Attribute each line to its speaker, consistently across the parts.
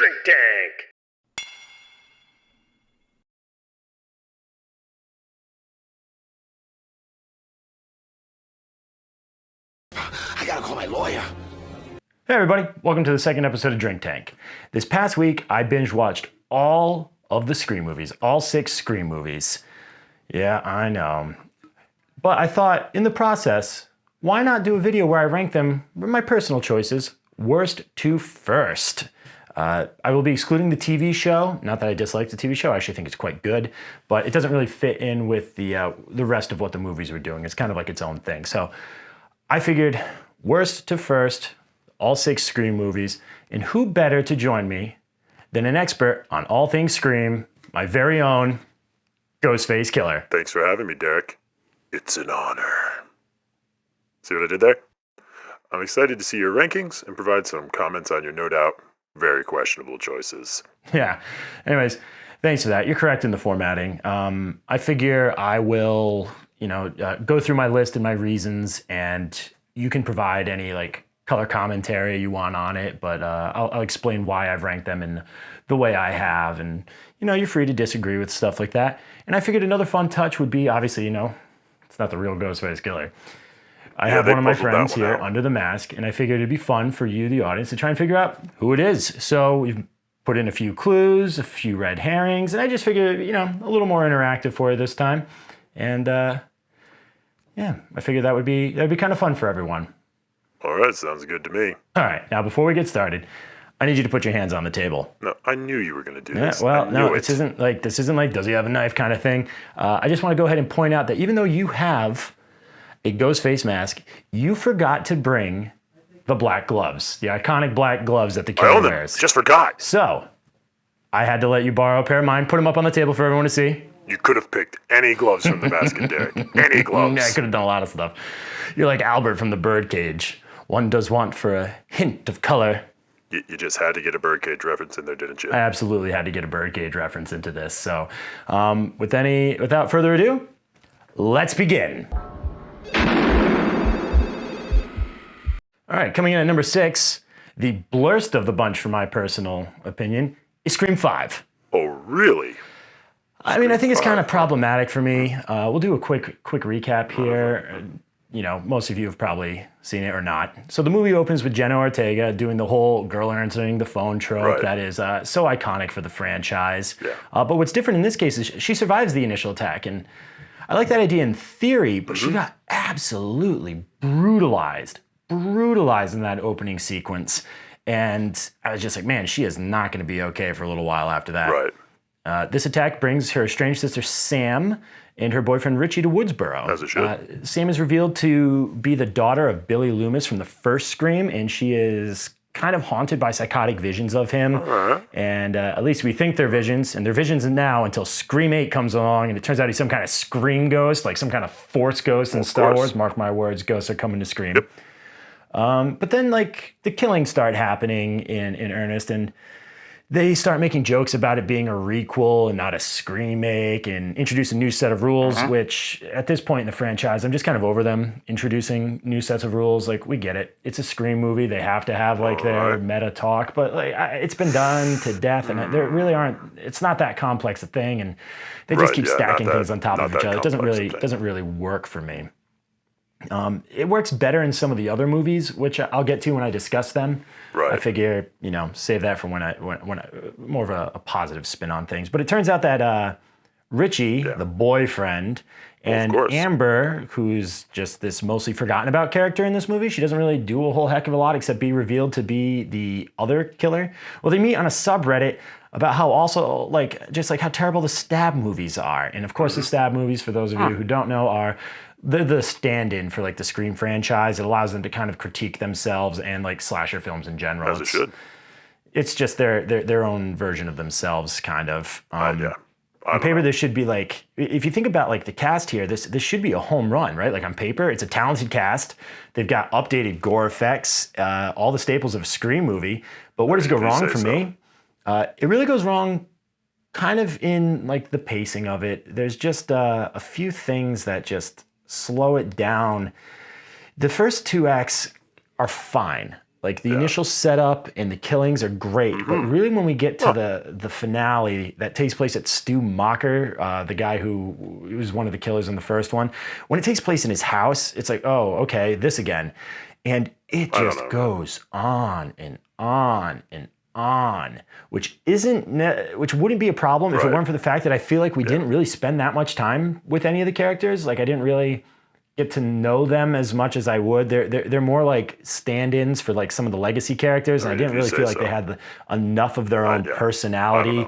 Speaker 1: Drink Tank.
Speaker 2: I gotta call my lawyer.
Speaker 3: Hey everybody, welcome to the second episode of Drink Tank. This past week, I binge watched all of the Scream movies, all 6 Scream movies. Yeah, I know. But I thought, in the process, why not do a video where I rank them, my personal choices, worst to first. I will be excluding the TV show. Not that I dislike the TV show, I actually think it's quite good, but it doesn't really fit in with the rest of what the movies were doing. It's kind of like its own thing. So I figured, worst to first, all 6 Scream movies, and who better to join me than an expert on all things Scream, my very own Ghostface Killer.
Speaker 4: Thanks for having me, Derek. It's an honor. See what I did there? I'm excited to see your rankings and provide some comments on your no doubt very questionable choices.
Speaker 3: Yeah. Anyways, thanks for that. You're correct in the formatting. I figure I will, go through my list and my reasons, and you can provide any color commentary you want on it, but I'll explain why I've ranked them in the way I have, and you're free to disagree with stuff like that. And I figured another fun touch would be, obviously, it's not the real Ghostface Killer. I have one of my friends here under the mask, and I figured it'd be fun for you, the audience, to try and figure out who it is. So we've put in a few clues, a few red herrings, and I just figured, a little more interactive for you this time. And I figured that'd be kind of fun for everyone.
Speaker 4: All right, sounds good to me.
Speaker 3: All right, now before we get started, I need you to put your hands on the table.
Speaker 4: No, I knew you were going to do this.
Speaker 3: Well, no, this isn't like does he have a knife kind of thing. I just want to go ahead and point out that even though you have a ghost face mask, you forgot to bring the black gloves, the iconic black gloves that the killer wears.
Speaker 4: Just forgot.
Speaker 3: So I had to let you borrow a pair of mine, put them up on the table for everyone to see.
Speaker 4: You could have picked any gloves from the basket, Derek. Any gloves.
Speaker 3: I could have done a lot of stuff. You're like Albert from the Birdcage. One does want for a hint of color.
Speaker 4: You just had to get a Birdcage reference in there, didn't you?
Speaker 3: I absolutely had to get a Birdcage reference into this. So without further ado, let's begin. All right, coming in at number 6, the blurst of the bunch, for my personal opinion, is Scream 5.
Speaker 4: Oh, really?
Speaker 3: I mean, I think it's kind of problematic for me. We'll do a quick recap here. Most of you have probably seen it or not. So the movie opens with Jenna Ortega doing the whole girl answering the phone trope that is so iconic for the franchise.
Speaker 4: Yeah.
Speaker 3: But what's different in this case is she survives the initial attack. And I like that idea in theory, but she got absolutely brutalized in that opening sequence. And I was just like, man, she is not going to be okay for a little while after that.
Speaker 4: Right.
Speaker 3: This attack brings her estranged sister Sam and her boyfriend Richie to Woodsboro.
Speaker 4: As it should.
Speaker 3: Sam is revealed to be the daughter of Billy Loomis from the first Scream, and she is kind of haunted by psychotic visions of him. And at least we think they're visions, and they're visions now until Scream 8 comes along, and it turns out he's some kind of Scream ghost, like some kind of Force ghost in Star Wars. Mark my words, ghosts are coming to Scream.
Speaker 4: Yep.
Speaker 3: But then the killings start happening in earnest, and they start making jokes about it being a requel and not a screenmake, and introduce a new set of rules, which at this point in the franchise, I'm just kind of over them introducing new sets of rules. Like, we get it. It's a Scream movie. They have to have their meta talk, but it's been done to death, and there really it's not that complex a thing, and they just keep stacking things on top of each other. It doesn't really work for me. It works better in some of the other movies, which I'll get to when I discuss them.
Speaker 4: Right.
Speaker 3: I figure, save that for when I more of a positive spin on things. But it turns out that Richie, the boyfriend, and Amber, who's just this mostly forgotten about character in this movie, she doesn't really do a whole heck of a lot except be revealed to be the other killer. Well, they meet on a subreddit about how also how terrible the stab movies are. And of course, the stab movies, for those of you who don't know, they're the stand-in for the Scream franchise. It allows them to kind of critique themselves and slasher films in general.
Speaker 4: As it should.
Speaker 3: It's just their own version of themselves, kind of.
Speaker 4: Yeah.
Speaker 3: On paper, this should be if you think about the cast here, this should be a home run, right? On paper, it's a talented cast. They've got updated gore effects, all the staples of a Scream movie. But where does it go wrong for me? It really goes wrong kind of in the pacing of it. There's just a few things that just slow it down. The first 2 acts are fine. Like the initial setup and the killings are great, but really when we get to the finale that takes place at Stu Macher, the guy who was one of the killers in the first one, when it takes place in his house, it's like, oh, okay, this again. And it just goes on and on and on, which wouldn't be a problem if it weren't for the fact that I feel like we didn't really spend that much time with any of the characters. Like I didn't really get to know them as much as I would. They're more like stand-ins for like some of the legacy characters, and I didn't really feel like they had enough of their own personality.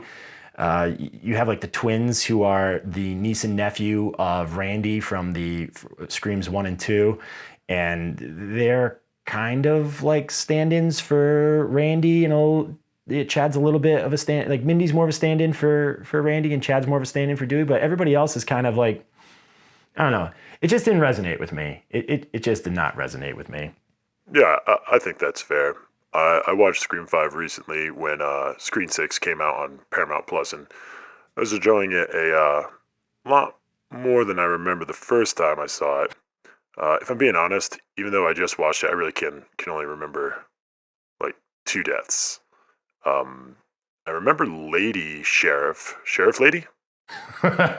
Speaker 3: You have like the twins who are the niece and nephew of Randy from the Screams 1 and 2, and they're kind of like stand-ins for Randy. You know, Chad's a little bit of a stand, like Mindy's more of a stand-in for Randy, and Chad's more of a stand-in for Dewey, but everybody else is kind of like, I don't know. It just didn't resonate with me. It just did not resonate with me.
Speaker 4: Yeah, I think that's fair. I watched Scream 5 recently when Scream 6 came out on Paramount Plus, and I was enjoying it a lot more than I remember the first time I saw it. If I'm being honest, even though I just watched it, I really can only remember like 2 deaths. I remember Lady Sheriff Lady?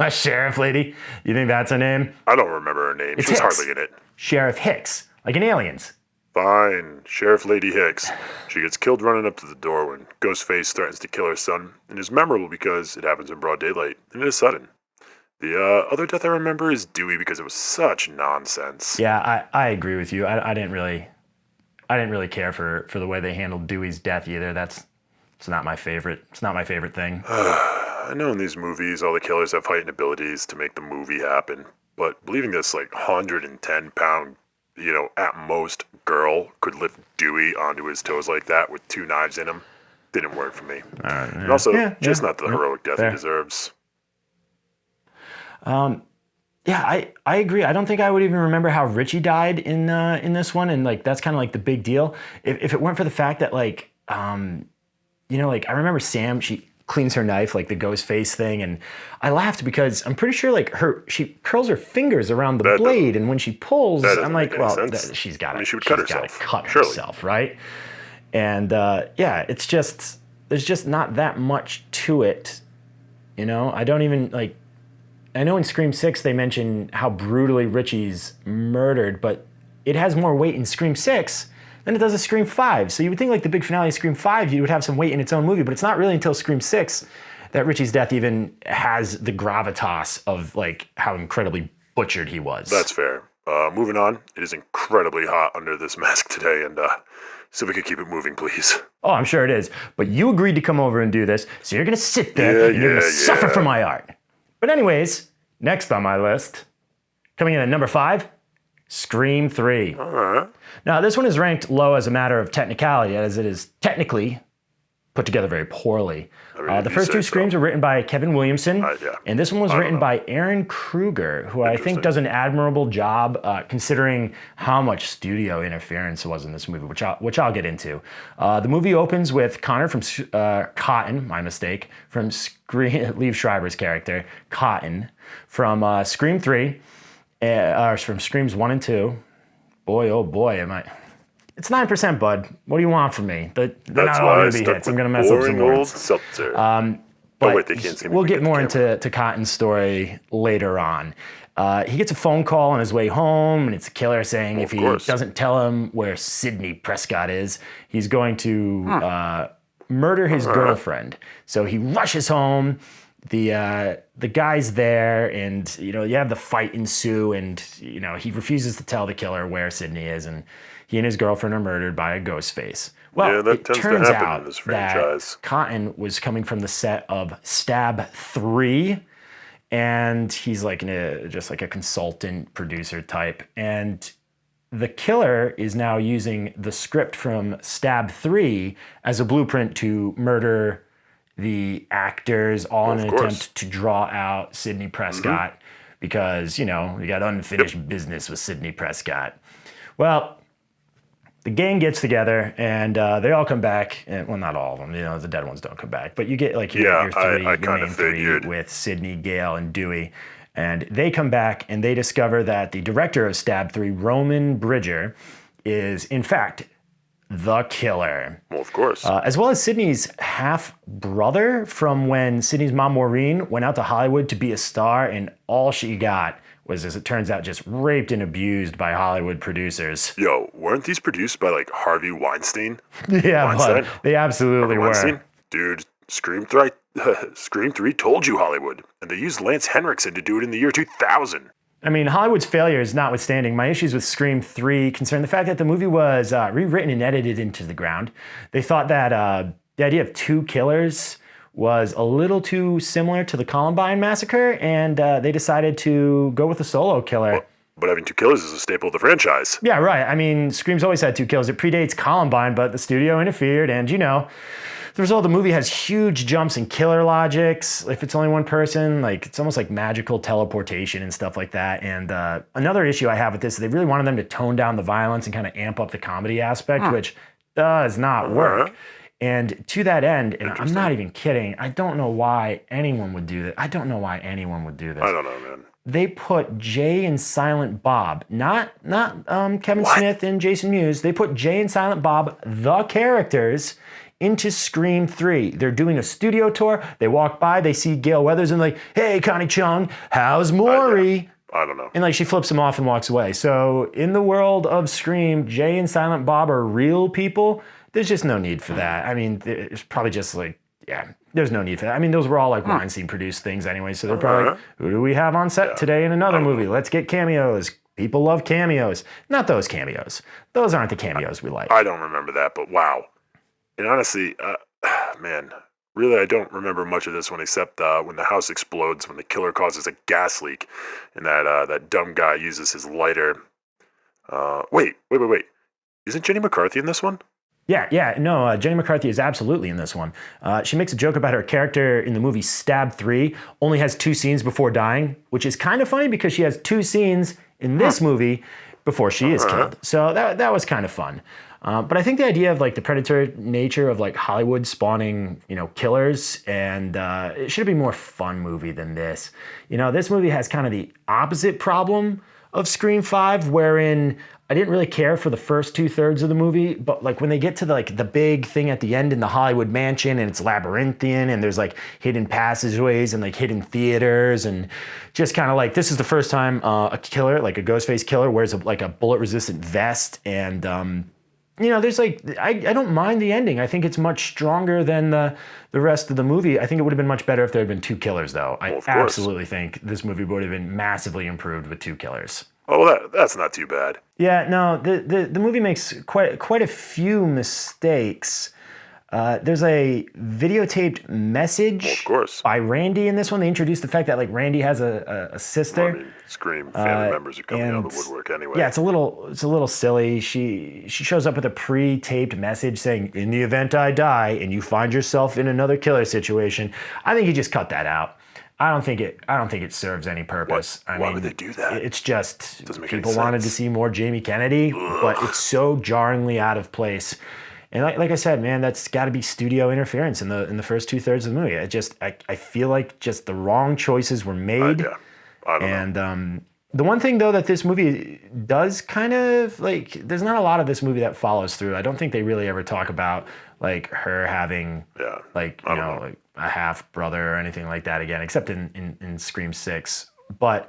Speaker 3: Sheriff Lady? You think that's her name?
Speaker 4: I don't remember her name.
Speaker 3: It's
Speaker 4: She was
Speaker 3: Hicks.
Speaker 4: hardly in it.
Speaker 3: Sheriff Hicks, like in Aliens.
Speaker 4: Fine, Sheriff Lady Hicks. She gets killed running up to the door when Ghostface threatens to kill her son, and is memorable because it happens in broad daylight, and it is sudden. The other death I remember is Dewey because it was such nonsense.
Speaker 3: Yeah, I agree with you. I didn't really care for the way they handled Dewey's death either. It's not my favorite. It's not my favorite thing.
Speaker 4: I know in these movies all the killers have heightened abilities to make the movie happen, but believing this like 110-pound, at most girl could lift Dewey onto his toes like that with 2 knives in him didn't work for me. And also, just not the heroic death he deserves.
Speaker 3: Yeah, I agree. I don't think I would even remember how Richie died in this one, and like that's kind of like the big deal. If it weren't for the fact that like like I remember Sam, she cleans her knife, like the ghost face thing, and I laughed because I'm pretty sure like she curls her fingers around the blade, and when she pulls, I'm like, well, she's got to cut herself, right? And it's just there's just not that much to it, I don't even like. I know in Scream 6 they mention how brutally Richie's murdered, but it has more weight in Scream 6 than it does in Scream 5. So you would think like the big finale of Scream 5, you would have some weight in its own movie, but it's not really until Scream 6 that Richie's death even has the gravitas of like how incredibly butchered he was.
Speaker 4: That's fair. Moving on, it is incredibly hot under this mask today, and so we could keep it moving, please.
Speaker 3: Oh, I'm sure it is. But you agreed to come over and do this, so you're gonna sit there and you're gonna suffer for my art. But anyways, next on my list, coming in at number 5, Scream 3.
Speaker 4: All right.
Speaker 3: Now, this one is ranked low as a matter of technicality, as it is technically put together very poorly. The first 2 Screams were written by Kevin Williamson, and this one was written by Aaron Kruger, who I think does an admirable job considering how much studio interference was in this movie, which I'll get into. The movie opens with Connor from Cotton, my mistake, from Liev Schreiber's character, Cotton, from Scream 3, or from Screams 1 and 2. Boy, oh boy, am I... It's 9%, bud. What do you want from me? They're not all going to be hits. I'm going to mess up some words.
Speaker 4: Seltzer.
Speaker 3: But we'll get more into Cotton's story later on. He gets a phone call on his way home, and it's a killer saying if he doesn't tell him where Sidney Prescott is, he's going to murder his girlfriend. So he rushes home. The guy's there, and you have the fight ensue, and he refuses to tell the killer where Sidney is, and he and his girlfriend are murdered by a ghost face. Well, it turns out that Cotton was coming from the set of Stab 3, and he's like just like a consultant producer type, and the killer is now using the script from Stab 3 as a blueprint to murder the actors, all in an attempt to draw out Sidney Prescott, because, you got unfinished business with Sidney Prescott. Well, the gang gets together, and they all come back. And, well, not all of them. The dead ones don't come back. But you get like your main three with Sidney, Gale, and Dewey. And they come back, and they discover that the director of Stab 3, Roman Bridger, is, in fact, the killer.
Speaker 4: Well, of course.
Speaker 3: As well as Sydney's half-brother from when Sydney's mom, Maureen, went out to Hollywood to be a star, and all she got was, as it turns out, just raped and abused by Hollywood producers.
Speaker 4: Yo, weren't these produced by, like, Harvey Weinstein?
Speaker 3: Yeah, but they absolutely were.
Speaker 4: Dude, Scream 3, Scream 3 told you Hollywood, and they used Lance Henriksen to do it in the year 2000.
Speaker 3: I mean, Hollywood's failures notwithstanding, my issues with Scream 3 concern the fact that the movie was rewritten and edited into the ground. They thought that the idea of two killers was a little too similar to the Columbine massacre, and they decided to go with a solo killer.
Speaker 4: But having two killers is a staple of the franchise.
Speaker 3: Yeah, right. I mean, Scream's always had two kills. It predates Columbine, but the studio interfered, and the result, the movie has huge jumps in killer logics. If it's only one person, like it's almost like magical teleportation and stuff like that. And another issue I have with this is they really wanted them to tone down the violence and kind of amp up the comedy aspect, which does not work. And to that end, and I'm not even kidding, I don't know why anyone would do that. I don't know why anyone would do this.
Speaker 4: I don't know, man.
Speaker 3: They put Jay and Silent Bob, not Kevin Smith and Jason Mewes. They put Jay and Silent Bob, the characters, into Scream 3. They're doing a studio tour. They walk by, they see Gail Weathers and like, hey, Connie Chung, how's Maury?
Speaker 4: I don't know.
Speaker 3: And like she flips him off and walks away. So in the world of Scream, Jay and Silent Bob are real people. There's just no need for that. I mean, it's probably just like, yeah, there's no need for that. I mean, those were all like Weinstein produced things anyway. So they're probably like, who do we have on set today in another movie? Let's get cameos. People love cameos. Not those cameos. Those aren't the cameos we like.
Speaker 4: I don't remember that, but wow. And honestly, man, really I don't remember much of this one except when the house explodes, when the killer causes a gas leak, and that dumb guy uses his lighter. Wait. Isn't Jenny McCarthy in this one?
Speaker 3: No, Jenny McCarthy is absolutely in this one. She makes a joke about her character in the movie Stab 3, only has 2 scenes before dying, which is kind of funny because she has 2 scenes in this movie before she is killed. So that was kind of fun. But I think the idea of like the predatory nature of like Hollywood spawning, killers, and it should be a more fun movie than this. This movie has kind of the opposite problem of Scream 5, wherein I didn't really care for the first 2/3 of the movie, but like when they get to the big thing at the end in the Hollywood mansion and it's labyrinthian and there's like hidden passageways and like hidden theaters and just kind of like this is the first time a killer, like a Ghostface killer, wears a bullet resistant vest and there's like I don't mind the ending. I think it's much stronger than the rest of the movie. I think it would have been much better if there had been 2 killers though. I absolutely think this movie would have been massively improved with 2 killers.
Speaker 4: Oh, well, that's not too bad.
Speaker 3: Yeah, no, the movie makes quite a few mistakes. There's a videotaped message by Randy in this one. They introduced the fact that like Randy has a sister.
Speaker 4: Well, I mean, Scream family members are coming out of the woodwork anyway.
Speaker 3: Yeah, it's a little silly. She shows up with a pre-taped message saying, "In the event I die and you find yourself in another killer situation," I think you just cut that out. I don't think it serves any purpose.
Speaker 4: Why would they do that?
Speaker 3: It's just people wanted to see more Jamie Kennedy, but it's so jarringly out of place. And like I said, man, that's got to be studio interference in the first 2/3 of the movie. I feel like just the wrong choices were made.
Speaker 4: I don't know.
Speaker 3: The one thing though that this movie does kind of like, there's not a lot of this movie that follows through. I don't think they really ever talk about like her having like a half brother or anything like that again, except in Scream 6. But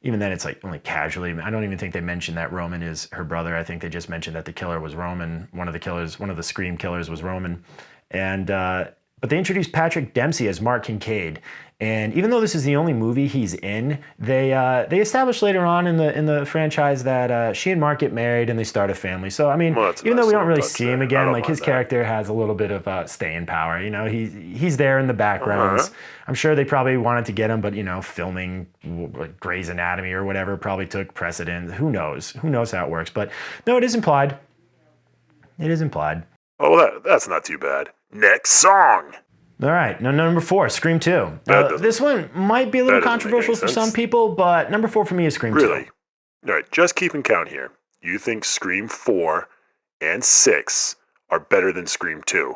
Speaker 3: even then, it's like only casually. I don't even think they mentioned that Roman is her brother. I think they just mentioned that the killer was Roman. One of the Scream killers was Roman, and but they introduced Patrick Dempsey as Mark Kincaid. And even though this is the only movie he's in, they established later on in the franchise that she and Mark get married and they start a family. So I mean, even though we don't really see him again, like his character has a little bit of staying power. He's there in the backgrounds. I'm sure they probably wanted to get him, but filming Grey's Anatomy or whatever probably took precedent. Who knows? Who knows how it works? But no, it is implied. It is implied.
Speaker 4: Oh, that's not too bad. Next song.
Speaker 3: All right, now number 4, Scream 2. This one might be a little controversial for some people, but number 4 for me is Scream 2.
Speaker 4: Really? All right, just keeping count here. You think Scream 4 and 6 are better than Scream 2?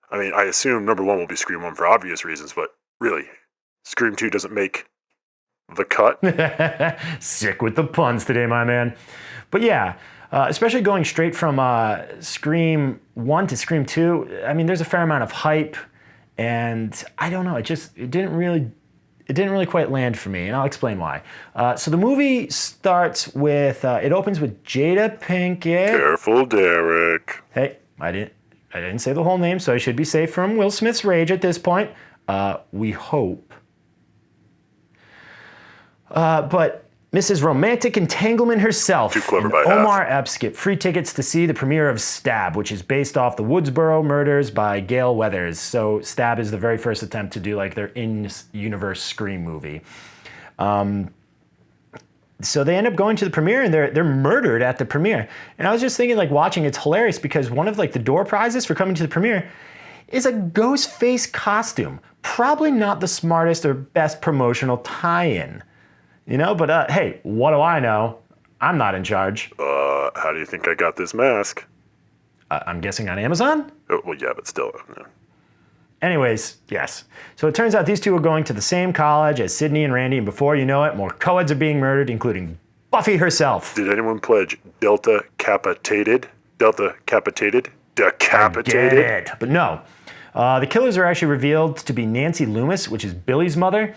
Speaker 4: I mean, I assume number 1 will be Scream 1 for obvious reasons, but really, Scream 2 doesn't make the cut?
Speaker 3: Sick with the puns today, my man. But yeah, especially going straight from Scream 1 to Scream 2. I mean, there's a fair amount of hype, and I don't know, it didn't really quite land for me, and I'll explain why. So the movie starts with, it opens with Jada Pinkett.
Speaker 4: Careful, Derek.
Speaker 3: Hey, I didn't say the whole name, so I should be safe from Will Smith's rage at this point. We hope. But Mrs. Romantic Entanglement herself
Speaker 4: Too clever
Speaker 3: and
Speaker 4: by half.
Speaker 3: Omar Epps get free tickets to see the premiere of Stab, which is based off the Woodsboro murders by Gail Weathers. So Stab is the very first attempt to do like their in-universe Scream movie. So they end up going to the premiere, and they're murdered at the premiere. And I was just thinking, like, watching, it's hilarious because one of like the door prizes for coming to the premiere is a ghost face costume. Probably not the smartest or best promotional tie-in, you know. But hey, what do I know? I'm not in charge.
Speaker 4: How do you think I got this mask?
Speaker 3: I'm guessing on Amazon.
Speaker 4: Oh, well, yeah, but still. No.
Speaker 3: Anyways, yes. So it turns out these two are going to the same college as Sydney and Randy, and before you know it, more co-eds are being murdered, including Buffy herself.
Speaker 4: Did anyone pledge Delta Capitated? Delta Capitated? Decapitated?
Speaker 3: Get it. But no. The killers are actually revealed to be Nancy Loomis, which is Billy's mother,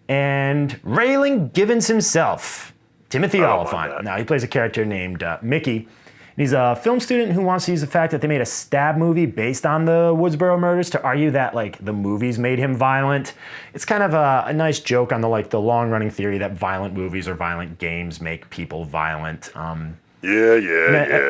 Speaker 3: and Raylan Givens himself, Timothy
Speaker 4: I don't mind
Speaker 3: Oliphant.
Speaker 4: that.
Speaker 3: Now, he plays a character named Mickey. He's a film student who wants to use the fact that they made a Stab movie based on the Woodsboro murders to argue that like the movies made him violent. It's kind of a nice joke on the long-running theory that violent movies or violent games make people violent.
Speaker 4: Yeah.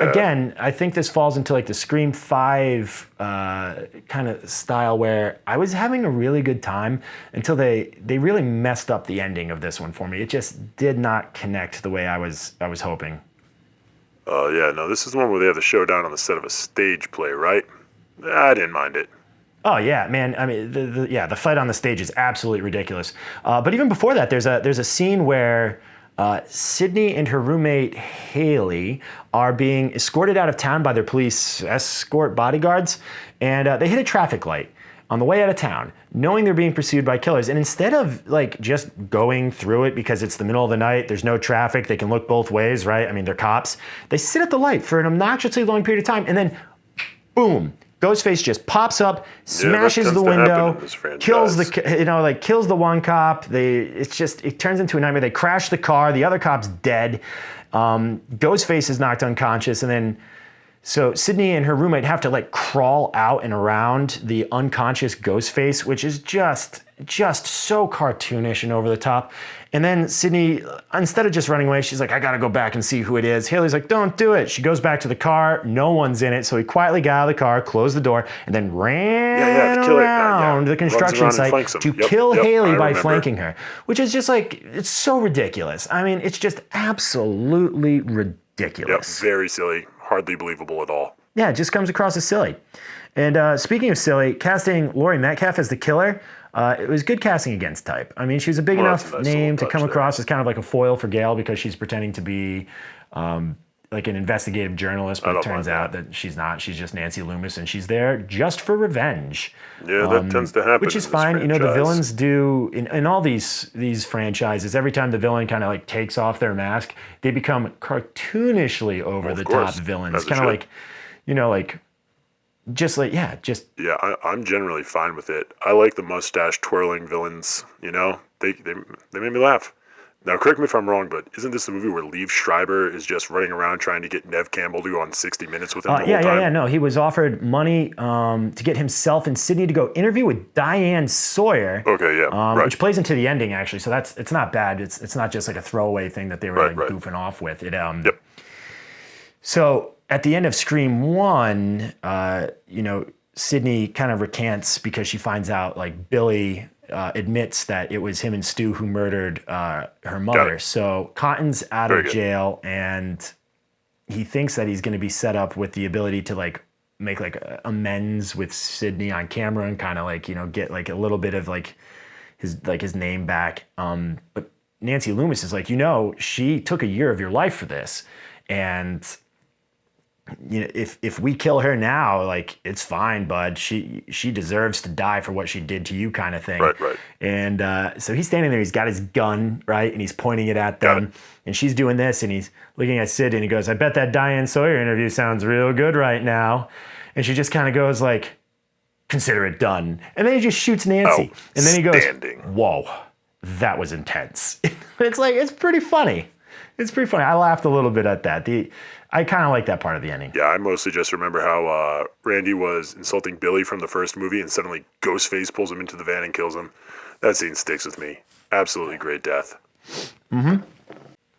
Speaker 3: Again, I think this falls into like the Scream 5 kind of style where I was having a really good time until they really messed up the ending of this one for me. It just did not connect the way I was hoping.
Speaker 4: This is the one where they have the showdown on the set of a stage play, right? I didn't mind it.
Speaker 3: Oh yeah, man. I mean, the fight on the stage is absolutely ridiculous. But even before that, there's a scene where Sydney and her roommate Haley are being escorted out of town by their police escort bodyguards, and they hit a traffic light on the way out of town, knowing they're being pursued by killers. And instead of like just going through it because it's the middle of the night, there's no traffic, they can look both ways, right? I mean, they're cops. They sit at the light for an obnoxiously long period of time, and then boom, Ghostface just pops up, smashes the window, kills kills the one cop. It turns into a nightmare. They crash the car, the other cop's dead. Ghostface is knocked unconscious, and then so Sydney and her roommate have to like crawl out and around the unconscious Ghostface, which is just so cartoonish and over the top. And then Sydney, instead of just running away, she's like, I gotta go back and see who it is. Haley's like, don't do it. She goes back to the car. No one's in it. So he quietly got out of the car, closed the door, and then ran around the construction site to kill Haley by flanking her, which is just like, it's so ridiculous. I mean, it's just absolutely ridiculous.
Speaker 4: Yep, very silly. Hardly believable at all.
Speaker 3: Yeah, it just comes across as silly. And speaking of silly, casting Laurie Metcalf as the killer, it was good casting against type. I mean, she was a big enough name to come across as kind of like a foil for Gail because she's pretending to be like an investigative journalist, but it turns out that she's not. She's just Nancy Loomis, and she's there just for revenge.
Speaker 4: Yeah, that tends to happen.
Speaker 3: Which is fine. You know, the villains do in all these franchises. Every time the villain kind of like takes off their mask, they become cartoonishly over the top villains. It's kind of like, you know, like. Yeah,
Speaker 4: I'm generally fine with it. I like the mustache twirling villains. You know, they made me laugh. Now, correct me if I'm wrong, but isn't this the movie where Liev Schreiber is just running around trying to get Nev Campbell to go on 60 Minutes with him the whole time?
Speaker 3: Yeah. No, he was offered money to get himself and Sydney to go interview with Diane Sawyer.
Speaker 4: Okay, yeah, right.
Speaker 3: Which plays into the ending actually. So it's not bad. It's not just like a throwaway thing that they were goofing off with. Yep. So at the end of Scream 1, Sydney kind of recants because she finds out like Billy admits that it was him and Stu who murdered her mother. So Cotton's out of jail, and he thinks that he's going to be set up with the ability to like make like amends with Sydney on camera and kind of like, you know, get like a little bit of like his name back. But Nancy Loomis is like, you know, she took a year of your life for this, and if we kill her now, like, it's fine, bud. She deserves to die for what she did to you, kind of thing.
Speaker 4: Right.
Speaker 3: And so he's standing there. He's got his gun, right, and he's pointing it at them. And she's doing this, and he's looking at Sid, and he goes, "I bet that Diane Sawyer interview sounds real good right now." And she just kind of goes like, "Consider it done." And then he just shoots Nancy. And then he goes, "Whoa, that was intense." It's pretty funny. It's pretty funny. I laughed a little bit at that. I kind of like that part of the ending.
Speaker 4: Yeah, I mostly just remember how Randy was insulting Billy from the first movie, and suddenly Ghostface pulls him into the van and kills him. That scene sticks with me. Absolutely great death.
Speaker 3: Mm-hmm.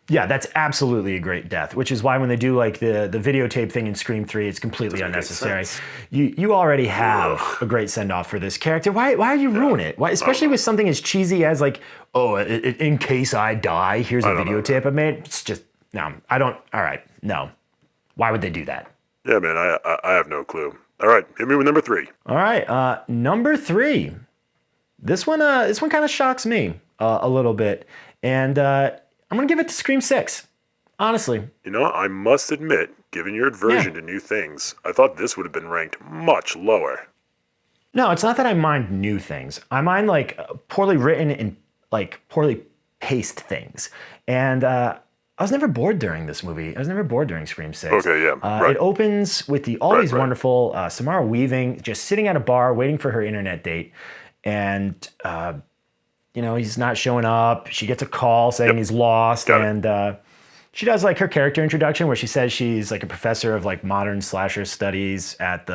Speaker 3: Yeah, that's absolutely a great death, which is why when they do like the videotape thing in Scream 3, it's completely unnecessary. You already have a great send-off for this character. Why are you ruin it? Why, especially with something as cheesy as like, oh, in case I die, here's a videotape I made. It's just, no, I don't, all right, no. Why would they do that?
Speaker 4: Yeah, man, I have no clue. All right, hit me with number 3.
Speaker 3: All right, number 3. This one kind of shocks me a little bit, and I'm gonna give it to Scream 6. Honestly,
Speaker 4: you know, I must admit, given your aversion to new things, I thought this would have been ranked much lower.
Speaker 3: No, it's not that I mind new things. I mind like poorly written and like poorly paced things, and I was never bored during this movie. I was never bored during Scream 6.
Speaker 4: Okay, yeah.
Speaker 3: It opens with the always wonderful Samara Weaving just sitting at a bar waiting for her internet date. And, he's not showing up. She gets a call saying he's lost. And she does like her character introduction where she says she's like a professor of like modern slasher studies at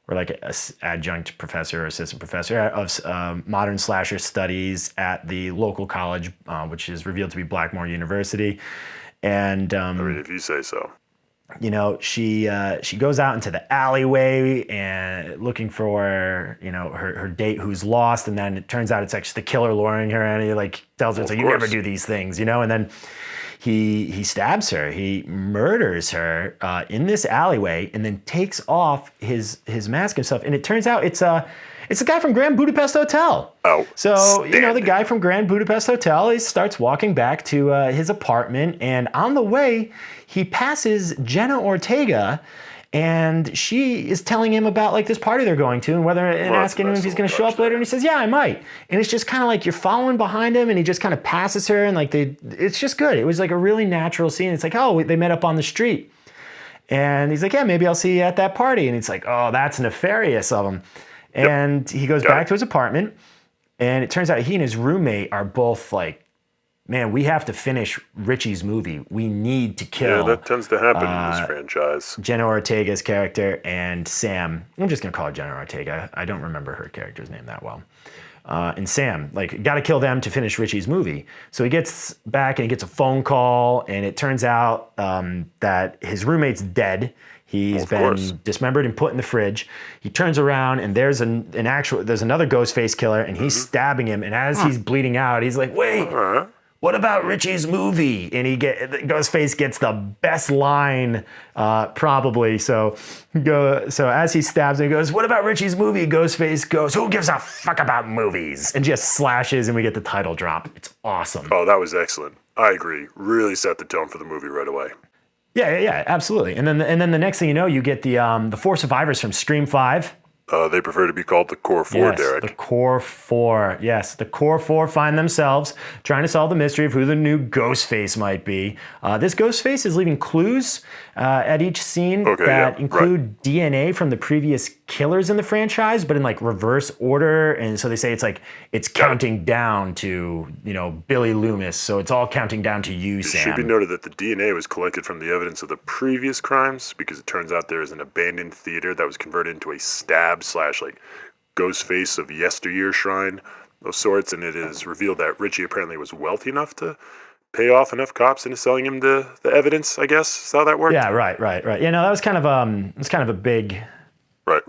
Speaker 3: or like an adjunct professor or assistant professor of modern slasher studies at the local college, which is revealed to be Blackmore University. And
Speaker 4: I mean, if you say so.
Speaker 3: She goes out into the alleyway and looking for her date who's lost, and then it turns out it's actually the killer luring her, and he like tells her, it's like, you never do these things, and then he stabs her, he murders her in this alleyway, and then takes off his mask and stuff, and it turns out it's the guy from Grand Budapest Hotel.
Speaker 4: Oh,
Speaker 3: so the guy from Grand Budapest Hotel, he starts walking back to his apartment, and on the way he passes Jenna Ortega, and she is telling him about like this party they're going to, and asking him if he's going to show up later, and he says, "Yeah, I might." And it's just kind of like you're following behind him, and he just kind of passes her, and like it's just good. It was like a really natural scene. It's like, oh, they met up on the street, and he's like, "Yeah, maybe I'll see you at that party," and it's like, oh, that's nefarious of him. And he goes back to his apartment, and it turns out he and his roommate are both like, man, we have to finish Richie's movie. We need to kill.
Speaker 4: Yeah, that tends to happen in this franchise.
Speaker 3: Jenna Ortega's character and Sam. I'm just going to call her Jenna Ortega. I don't remember her character's name that well. And Sam, like, got to kill them to finish Richie's movie. So he gets back and he gets a phone call, and it turns out that his roommate's dead. He's been dismembered and put in the fridge. He turns around, and there's there's another Ghostface killer, and he's stabbing him. And as he's bleeding out, he's like, "Wait, what about Richie's movie?" And Ghostface gets the best line probably. So as he stabs him, he goes, "What about Richie's movie?" Ghostface goes, "Who gives a fuck about movies?" And just slashes, and we get the title drop. It's awesome.
Speaker 4: Oh, that was excellent. I agree. Really set the tone for the movie right away.
Speaker 3: Yeah, absolutely. And then the next thing you know, you get the 4 survivors from Scream 5.
Speaker 4: They prefer to be called the Core 4,
Speaker 3: yes,
Speaker 4: Derek.
Speaker 3: The Core 4. Yes, the Core 4 find themselves trying to solve the mystery of who the new Ghostface might be. This Ghostface is leaving clues at each scene that include DNA from the previous killers in the franchise, but in like reverse order. And so they say it's counting down to, Billy Loomis. So it's all counting down to you, Sam.
Speaker 4: It should be noted that the DNA was collected from the evidence of the previous crimes, because it turns out there is an abandoned theater that was converted into a stab / like Ghostface of yesteryear shrine of sorts, and it is revealed that Richie apparently was wealthy enough to pay off enough cops into selling him the evidence, I guess. Is how that worked?
Speaker 3: Yeah, right. Yeah, no, that was kind of a big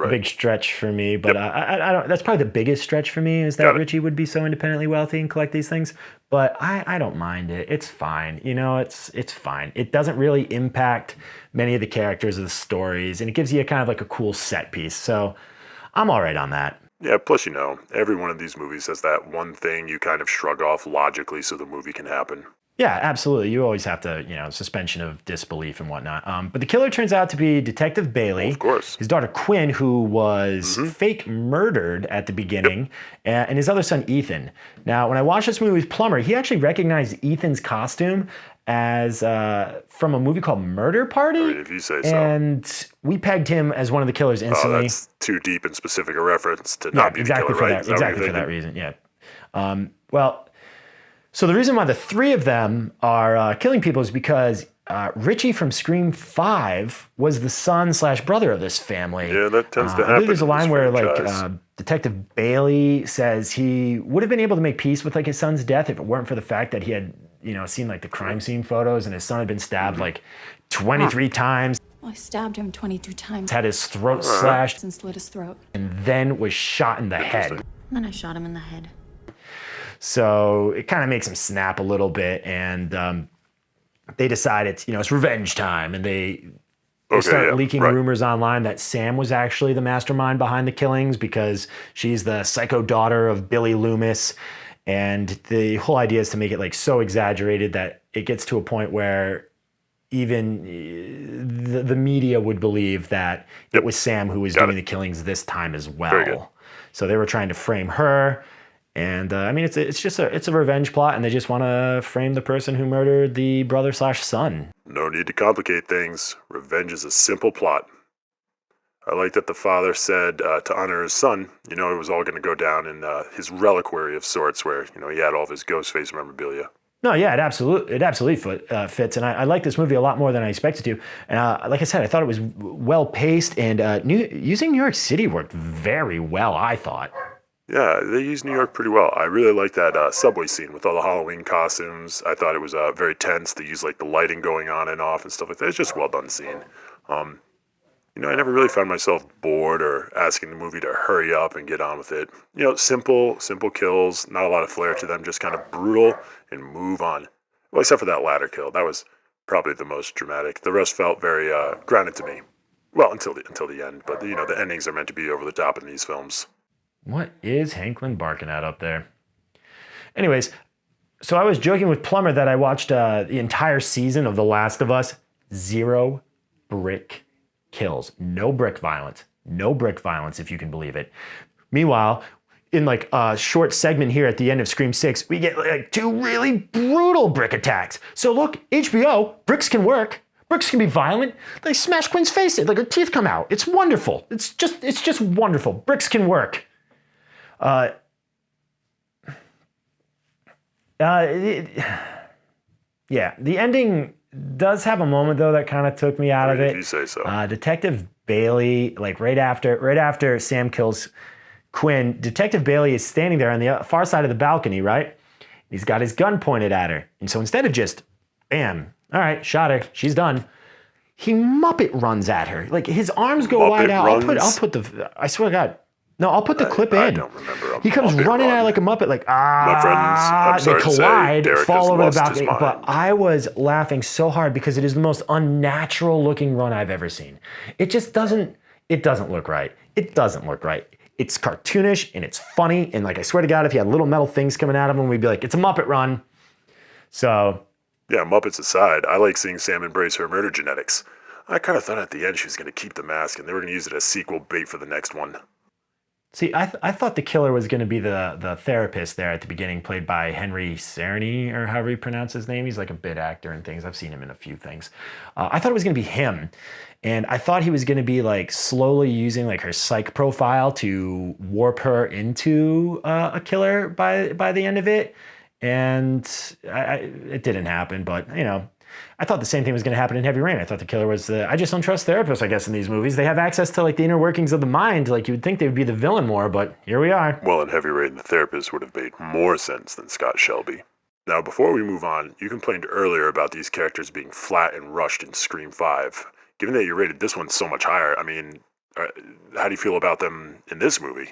Speaker 3: big stretch for me, but I don't. That's probably the biggest stretch for me is that Richie would be so independently wealthy and collect these things. But I don't mind it. It's fine. It's fine. It doesn't really impact many of the characters of the stories, and it gives you a kind of like a cool set piece. So I'm all right on that.
Speaker 4: Yeah, plus, every one of these movies has that one thing you kind of shrug off logically so the movie can happen.
Speaker 3: Yeah, absolutely. You always have to, suspension of disbelief and whatnot. But the killer turns out to be Detective
Speaker 4: Well, of
Speaker 3: Bailey,
Speaker 4: course.
Speaker 3: his daughter Quinn, who was fake murdered at the beginning, and his other son Ethan. Now, when I watched this movie with Plummer, he actually recognized Ethan's costume as from a movie called Murder Party.
Speaker 4: I mean, if you say so.
Speaker 3: And we pegged him as one of the killers
Speaker 4: Oh,
Speaker 3: instantly.
Speaker 4: that's too deep and specific a reference to
Speaker 3: Yeah,
Speaker 4: not be
Speaker 3: exactly
Speaker 4: the
Speaker 3: for
Speaker 4: killer,
Speaker 3: that.
Speaker 4: right? Is what
Speaker 3: Exactly
Speaker 4: you're
Speaker 3: for that
Speaker 4: thinking?
Speaker 3: reason. Yeah. Well, so the reason why the three of them are killing people is because Richie from Scream 5 was the son/brother of this family.
Speaker 4: Yeah, that tends to
Speaker 3: I
Speaker 4: happen
Speaker 3: believe there's a
Speaker 4: in this
Speaker 3: line where
Speaker 4: franchise.
Speaker 3: Detective Bailey says he would have been able to make peace with his son's death if it weren't for the fact that he had seen the crime scene photos and his son had been stabbed 23 times,
Speaker 1: Well, I stabbed him 22 times
Speaker 3: had his throat slashed,
Speaker 1: and slit his throat.
Speaker 3: and then was shot in the head.
Speaker 1: And then I shot him in the head.
Speaker 3: So it kind of makes him snap a little bit, and they decide it's revenge time, and they start leaking rumors online that Sam was actually the mastermind behind the killings because she's the psycho daughter of Billy Loomis, and the whole idea is to make it so exaggerated that it gets to a point where even the media would believe that it was Sam who was doing the killings this time as well. So they were trying to frame her. And I mean, it's a revenge plot, and they just want to frame the person who murdered the brother/son.
Speaker 4: No need to complicate things. Revenge is a simple plot. I like that the father said to honor his son, it was all going to go down in his reliquary of sorts where, he had all of his Ghostface memorabilia.
Speaker 3: No, yeah, it absolutely fits, and I like this movie a lot more than I expected to. And like I said, I thought it was well paced, and using New York City worked very well, I thought.
Speaker 4: Yeah, they use New York pretty well. I really like that subway scene with all the Halloween costumes. I thought it was very tense. They use the lighting going on and off and stuff like that. It's just well done scene. I never really found myself bored or asking the movie to hurry up and get on with it. Simple kills, not a lot of flair to them, just kind of brutal and move on. Well, except for that ladder kill. That was probably the most dramatic. The rest felt very grounded to me. Well, until the end. But, the endings are meant to be over the top in these films.
Speaker 3: What is Hanklin barking at up there? Anyways, so I was joking with Plummer that I watched the entire season of The Last of Us. 0 brick kills. No brick violence. No brick violence, if you can believe it. Meanwhile, in a short segment here at the end of Scream 6, we get 2 really brutal brick attacks. So look, HBO, bricks can work. Bricks can be violent. They smash Quinn's face in, her teeth come out. It's wonderful. It's just wonderful. Bricks can work. Yeah, the ending does have a moment though that kind of took me out of it.
Speaker 4: If you say so.
Speaker 3: Detective Bailey, right after Sam kills Quinn, Detective Bailey is standing there on the far side of the balcony, right? He's got his gun pointed at her, and so instead of just, bam, all right, shot her, she's done. He Muppet runs at her, his arms go wide out. I'll put the. I swear to God. No, I'll put the clip in.
Speaker 4: I don't remember.
Speaker 3: He comes running at it like a Muppet,
Speaker 4: My friends, I'm sorry
Speaker 3: they
Speaker 4: to say,
Speaker 3: collide,
Speaker 4: Derek
Speaker 3: fall
Speaker 4: has
Speaker 3: over the
Speaker 4: lost his
Speaker 3: balcony.
Speaker 4: mind.
Speaker 3: But I was laughing so hard because it is the most unnatural looking run I've ever seen. It just doesn't look right. It doesn't look right. It's cartoonish and it's funny. And I swear to God, if he had little metal things coming at him, we'd be like, it's a Muppet run. So.
Speaker 4: Yeah, Muppets aside, I like seeing Sam embrace her murder genetics. I kind of thought at the end she was going to keep the mask and they were going to use it as sequel bait for the next one.
Speaker 3: See, I thought the killer was going to be the therapist there at the beginning, played by Henry Cerny, or however you pronounce his name. He's a bit actor and things. I've seen him in a few things. I thought it was going to be him. And I thought he was going to be slowly using her psych profile to warp her into a killer by the end of it. And it didn't happen, but I thought the same thing was going to happen in Heavy Rain. I thought the killer was I just don't trust therapists, I guess, in these movies. They have access to the inner workings of the mind. You would think they would be the villain more, but here we are.
Speaker 4: Well, in Heavy Rain, the therapist would have made more sense than Scott Shelby. Now, before we move on, you complained earlier about these characters being flat and rushed in Scream 5. Given that you rated this one so much higher, I mean, how do you feel about them in this movie?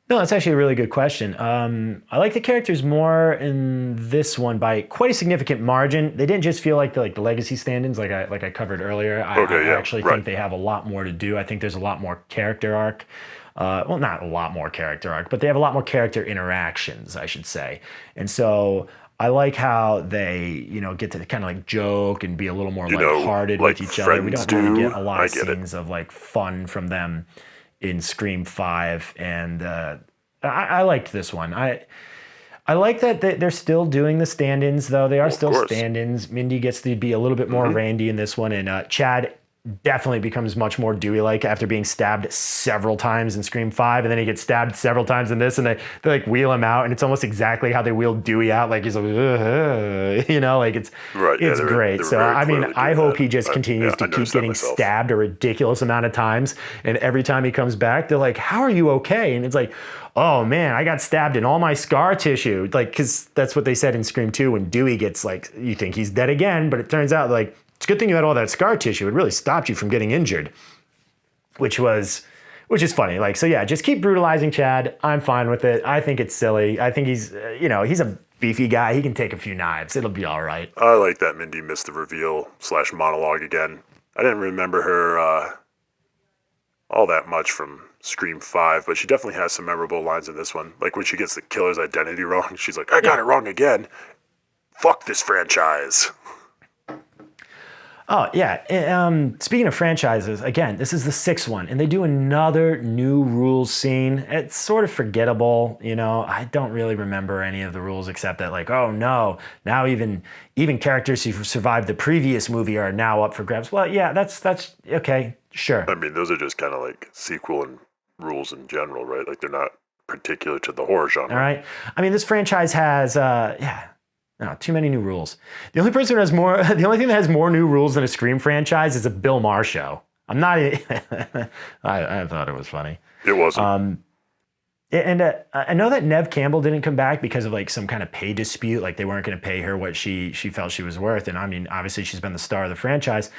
Speaker 3: No, that's actually a really good question. I like the characters more in this one by quite a significant margin. They didn't just feel like the legacy stand-ins like I covered earlier. I actually think they have a lot more to do. I think there's a lot more character arc. Not a lot more character arc, but they have a lot more character interactions, I should say. And so I like how they, get to kind of like joke and be a little more
Speaker 4: You know,
Speaker 3: lighthearted
Speaker 4: like
Speaker 3: with each other. We
Speaker 4: friends
Speaker 3: don't really
Speaker 4: do.
Speaker 3: get a lot
Speaker 4: I
Speaker 3: of
Speaker 4: get it.
Speaker 3: scenes of like fun from them in Scream 5. And I liked this one. I like that they're still doing the stand-ins, though. They are still
Speaker 4: course.
Speaker 3: stand-ins. Mindy gets to be a little bit more Randy in this one, and Chad definitely becomes much more Dewey-like after being stabbed several times in Scream 5, and then he gets stabbed several times in this, and they like wheel him out, and it's almost exactly how they wheeled Dewey out. Like he's like, like it's
Speaker 4: Right, yeah,
Speaker 3: it's
Speaker 4: they were-
Speaker 3: great.
Speaker 4: they were
Speaker 3: So
Speaker 4: very
Speaker 3: I mean,
Speaker 4: clearly
Speaker 3: I
Speaker 4: doing
Speaker 3: hope
Speaker 4: that.
Speaker 3: he just continues
Speaker 4: I
Speaker 3: to keep
Speaker 4: noticed that
Speaker 3: getting
Speaker 4: myself.
Speaker 3: stabbed a ridiculous amount of times, and every time he comes back, they're like, "How are you okay?" And it's like, oh man, I got stabbed in all my scar tissue. Like, because that's what they said in Scream 2 when Dewey gets like, you think he's dead again, but it turns out like, it's a good thing you had all that scar tissue. It really stopped you from getting injured, which is funny. Like, so yeah, just keep brutalizing Chad. I'm fine with it. I think it's silly. I think he's, he's a beefy guy. He can take a few knives. It'll be all right.
Speaker 4: I like that Mindy missed the reveal / monologue again. I didn't remember her all that much from Scream 5, but she definitely has some memorable lines in this one. Like when she gets the killer's identity wrong, she's like, I got it wrong again. Fuck this franchise.
Speaker 3: Oh, yeah. Speaking of franchises, again, this is the 6th one, and they do another new rules scene. It's sort of forgettable, I don't really remember any of the rules except that, like, oh no, now even characters who survived the previous movie are now up for grabs. Well, yeah, that's okay, sure.
Speaker 4: I mean, those are just kind of like sequel and rules in general, right? Like they're not particular to the horror genre.
Speaker 3: All right. I mean, this franchise has, no, too many new rules. The only thing that has more new rules than a Scream franchise is a Bill Maher show. I'm not, I thought it was funny.
Speaker 4: It wasn't.
Speaker 3: I know that Neve Campbell didn't come back because of like some kind of pay dispute. Like they weren't going to pay her what she felt she was worth. And I mean, obviously she's been the star of the franchise.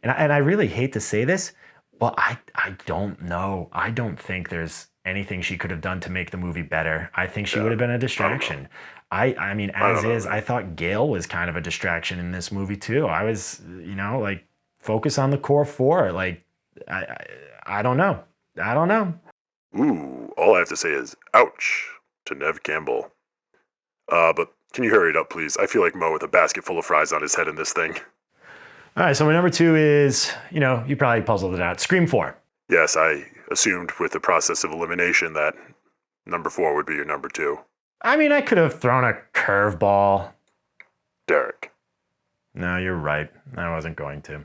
Speaker 3: And I really hate to say this, but I don't know. I don't think there's anything she could have done to make the movie better. I think she would have been a distraction. I mean, as is, I thought Gail was kind of a distraction in this movie too. I was, like focus on the core 4. Like, I don't know.
Speaker 4: Ooh, all I have to say is, ouch, to Neve Campbell. But can you hurry it up, please? I feel like Mo with a basket full of fries on his head in this thing.
Speaker 3: All right, so my number 2 is, you probably puzzled it out. Scream 4.
Speaker 4: Yes, I assumed with the process of elimination that number 4 would be your number 2.
Speaker 3: I mean, I could have thrown a curveball.
Speaker 4: Derek.
Speaker 3: No, you're right. I wasn't going to.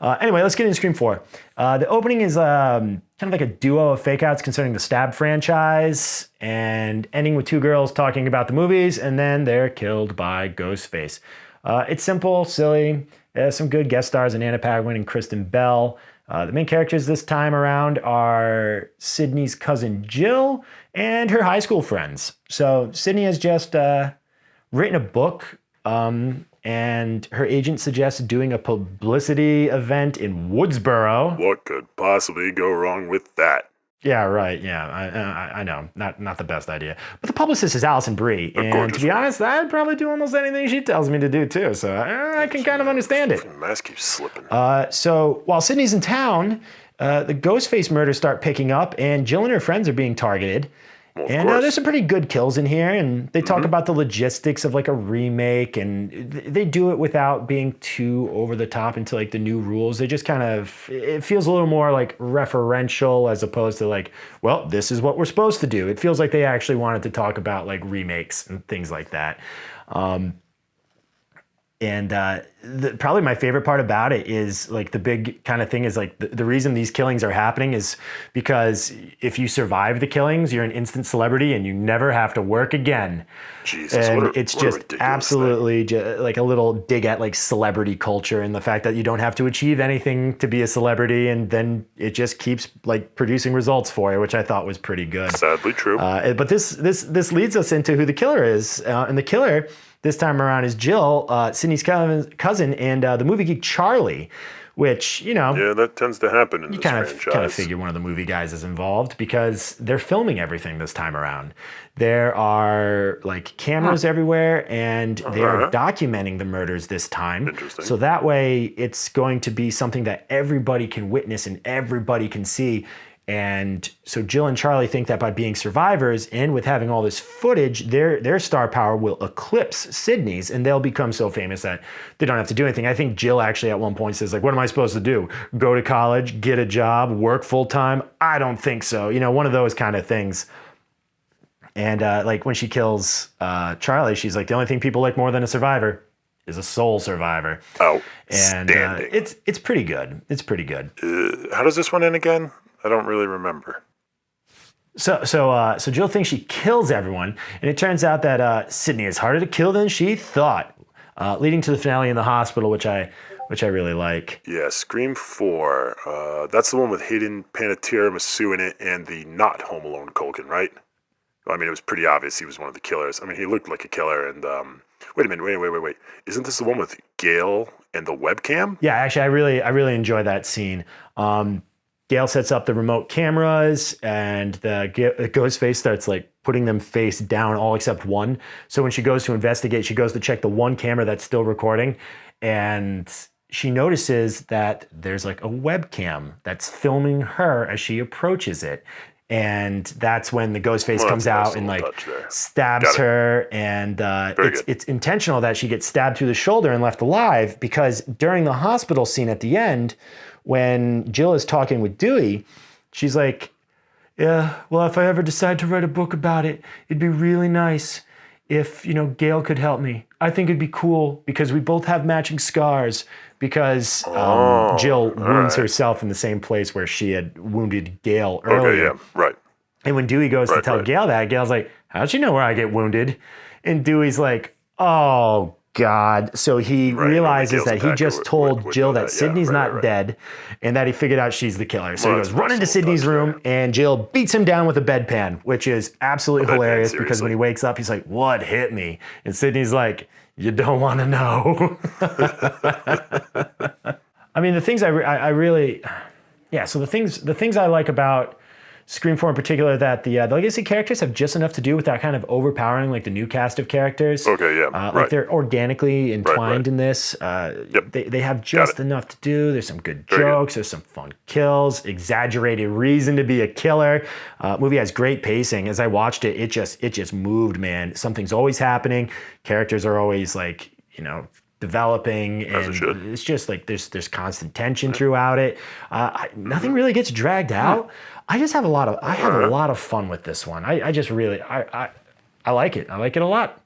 Speaker 3: Anyway, let's get into Scream 4. The opening is kind of like a duo of fake-outs concerning the Stab franchise and ending with 2 girls talking about the movies, and then they're killed by Ghostface. It's simple, silly. It has some good guest stars in Anna Paquin and Kristen Bell. The main characters this time around are Sydney's cousin Jill and her high school friends. So Sydney has just written a book, and her agent suggests doing a publicity event in Woodsboro.
Speaker 4: What could possibly go wrong with that?
Speaker 3: Yeah, right. Yeah, I know. Not the best idea. But the publicist is Alison Brie. And to be honest, I'd probably do almost anything she tells me to do, too. So I can kind of understand it.
Speaker 4: The mask keeps slipping.
Speaker 3: So while Sydney's in town, the Ghostface murders start picking up, and Jill and her friends are being targeted.
Speaker 4: Well,
Speaker 3: And there's some pretty good kills in here, and they talk about the logistics of like a remake, and they do it without being too over the top into like the new rules. They just kind of, it feels a little more like referential as opposed to like, well, this is what we're supposed to do. It feels like they actually wanted to talk about like remakes and things like that. Probably my favorite part about it is like the big kind of thing is like the reason these killings are happening is because if you survive the killings, you're an instant celebrity and you never have to work again.
Speaker 4: Jesus,
Speaker 3: And
Speaker 4: what a
Speaker 3: it's just
Speaker 4: ridiculous
Speaker 3: absolutely like a little dig at like celebrity culture and the fact that you don't have to achieve anything to be a celebrity, and then it just keeps like producing results for you, which I thought was pretty good.
Speaker 4: Sadly true.
Speaker 3: But this leads us into who the killer is, and the killer this time around is Jill, Sydney's cousin, and the movie geek Charlie, which,
Speaker 4: Yeah, that tends to happen in this franchise.
Speaker 3: kind of figure one of the movie guys is involved because they're filming everything this time around. There are like cameras everywhere, and they are documenting the murders this time.
Speaker 4: Interesting.
Speaker 3: So that way it's going to be something that everybody can witness and everybody can see. And so Jill and Charlie think that by being survivors and with having all this footage, their star power will eclipse Sydney's, and they'll become so famous that they don't have to do anything. I think Jill actually at one point says, like, what am I supposed to do? Go to college, get a job, work full time? I don't think so. You know, one of those kind of things. And like when she kills Charlie, she's like, the only thing people like more than a survivor is a soul survivor.
Speaker 4: Oh,
Speaker 3: and it's pretty good. It's pretty good.
Speaker 4: How does this one end again? I don't really remember.
Speaker 3: So Jill thinks she kills everyone, and it turns out that Sydney is harder to kill than she thought, leading to the finale in the hospital, which I really like.
Speaker 4: Yeah, Scream 4. That's the one with Hayden Panettiere Masu in it and the not Home Alone Culkin, right? I mean, it was pretty obvious he was one of the killers. I mean, he looked like a killer, and wait a minute, wait. Isn't this the one with Gail and the webcam?
Speaker 3: Yeah, actually, I really enjoy that scene. Gail sets up the remote cameras, and the Ghostface starts like putting them face down, all except one. So when she goes to investigate, she goes to check the one camera that's still recording, and she notices that there's like a webcam that's filming her as she approaches it. And that's when the Ghostface comes out and like stabs her, and it's intentional that she gets stabbed through the shoulder and left alive, because during the hospital scene at the end, when Jill is talking with Dewey, she's like, yeah, well, if I ever decide to write a book about it, it'd be really nice if, you know, Gail could help me. I think it'd be cool because we both have matching scars, because Jill wounds herself in the same place where she had wounded Gail earlier.
Speaker 4: Okay, yeah, right.
Speaker 3: And when Dewey goes to tell Gail that, Gail's like, how'd you know where I get wounded? And Dewey's like, oh, God. So he realizes that he just told Jill that Sydney's not dead, and that he figured out she's the killer. So he goes run into Sydney's room, and Jill beats him down with a bedpan, which is absolutely hilarious, because when he wakes up, he's like, what hit me? And Sydney's like, you don't want to know. I mean, the things I really, so the things I like about Scream 4 in particular, that the legacy characters have just enough to do without kind of overpowering like the new cast of characters.
Speaker 4: Okay, yeah,
Speaker 3: like they're organically entwined in this. They have just enough to do. There's some good jokes. There's some fun kills. Exaggerated reason to be a killer. Movie has great pacing. As I watched it, it just moved, man. Something's always happening. Characters are always like, you know, developing, and it's just like there's constant tension throughout it. Nothing really gets dragged out. I just have a lot of fun with this one. I just really I like it. I like it a lot.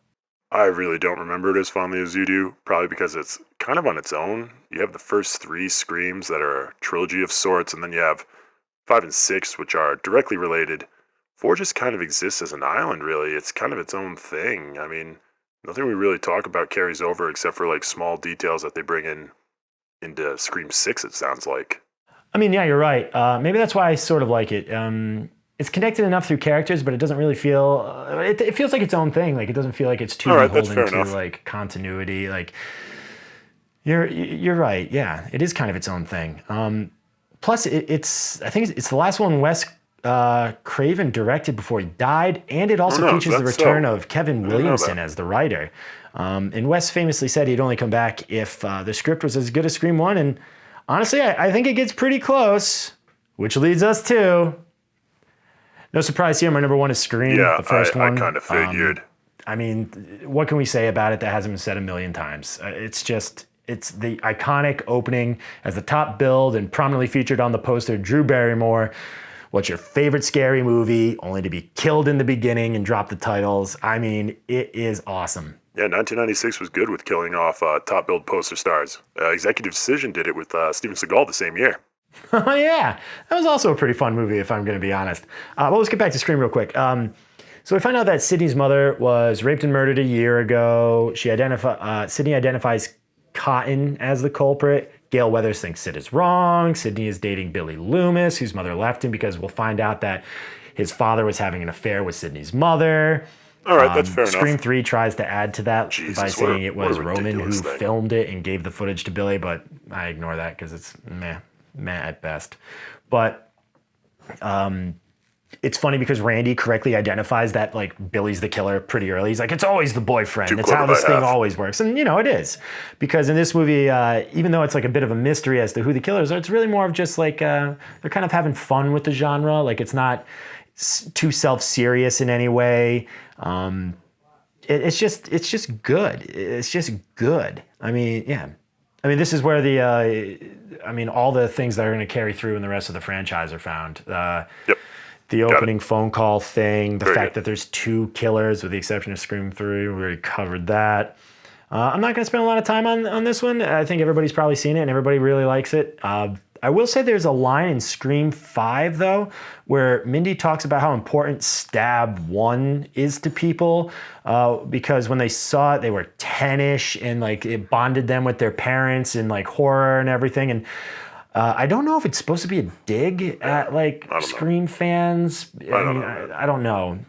Speaker 4: I really don't remember it as fondly as you do, probably because it's kind of on its own. You have the first 3 Screams that are a trilogy of sorts, and then you have 5 and 6, which are directly related. 4 just kind of exists as an island, really. It's kind of its own thing. I mean, nothing we really talk about carries over except for like small details that they bring into Scream 6, it sounds like.
Speaker 3: I mean, yeah, you're right. Maybe that's why I sort of like it. It's connected enough through characters, but it doesn't really feel. It feels like its own thing. Like it doesn't feel like it's too beholden to like continuity. Like you're right. Yeah, it is kind of its own thing. Plus, I think it's the last one Wes Craven directed before he died, and it also features the return of Kevin Williamson as the writer. And Wes famously said he'd only come back if the script was as good as Scream 1, and honestly, I think it gets pretty close, which leads us to... No surprise here, my number 1 is Scream, the first one.
Speaker 4: I kind of figured.
Speaker 3: I mean, what can we say about it that hasn't been said a million times? It's the iconic opening as the top billed and prominently featured on the poster, Drew Barrymore. What's your favorite scary movie, only to be killed in the beginning and drop the titles? I mean, it is awesome.
Speaker 4: Yeah, 1996 was good with killing off top billed poster stars. Executive Decision did it with Steven Seagal the same year.
Speaker 3: Oh, yeah. That was also a pretty fun movie, if I'm going to be honest. Well, let's get back to Scream real quick. So we find out that Sydney's mother was raped and murdered a year ago. Sydney identifies Cotton as the culprit. Gail Weathers thinks Sid is wrong. Sydney is dating Billy Loomis, whose mother left him, because we'll find out that his father was having an affair with Sydney's mother.
Speaker 4: All right, that's fair enough.
Speaker 3: Scream 3 tries to add to that by saying it was Roman who filmed it and gave the footage to Billy, but I ignore that because it's meh at best. But it's funny because Randy correctly identifies that like Billy's the killer pretty early. He's like, it's always the boyfriend. That's how this thing always works. And it is, because in this movie, even though it's like a bit of a mystery as to who the killers are, it's really more of just like they're kind of having fun with the genre. Like it's not too self-serious in any way. It's just good. It's just good. I mean, yeah. I mean, this is where all the things that are going to carry through in the rest of the franchise are found.
Speaker 4: Yep.
Speaker 3: The opening phone call thing, the fact that there's 2 killers with the exception of Scream 3. We already covered that. I'm not going to spend a lot of time on this one. I think everybody's probably seen it and everybody really likes it. I will say there's a line in Scream 5, though, where Mindy talks about how important Stab 1 is to people because when they saw it, they were 10-ish and like it bonded them with their parents and like horror and everything. And I don't know if it's supposed to be a dig at like Scream fans. I don't know.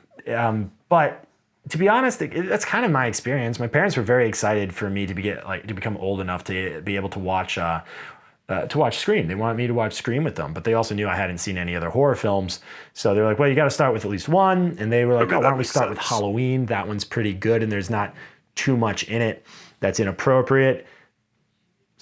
Speaker 3: But to be honest, that's kind of my experience. My parents were very excited for me to become old enough to be able to watch Scream. They wanted me to watch Scream with them, but they also knew I hadn't seen any other horror films. So they were like, well, you got to start with at least one. And they were like, why don't we start with Halloween? That one's pretty good and there's not too much in it that's inappropriate.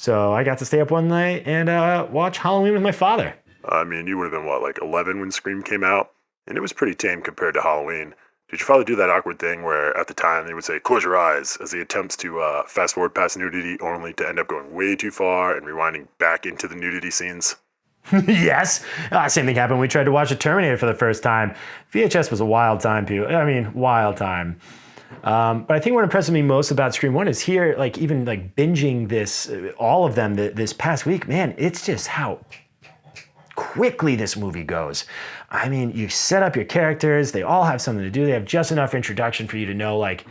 Speaker 3: So I got to stay up one night and watch Halloween with my father.
Speaker 4: I mean, you would have been, like 11 when Scream came out? And it was pretty tame compared to Halloween. Did your father do that awkward thing where at the time they would say, close your eyes, as he attempts to fast forward past nudity only to end up going way too far and rewinding back into the nudity scenes?
Speaker 3: Yes. Same thing happened when we tried to watch The Terminator for the first time. VHS was a wild time, people. I mean, wild time. But I think what impressed me most about Scream 1 is here, like even like binging this, all of them this past week, man, it's just how quickly this movie goes. I mean, you set up your characters, they all have something to do, they have just enough introduction for you to know like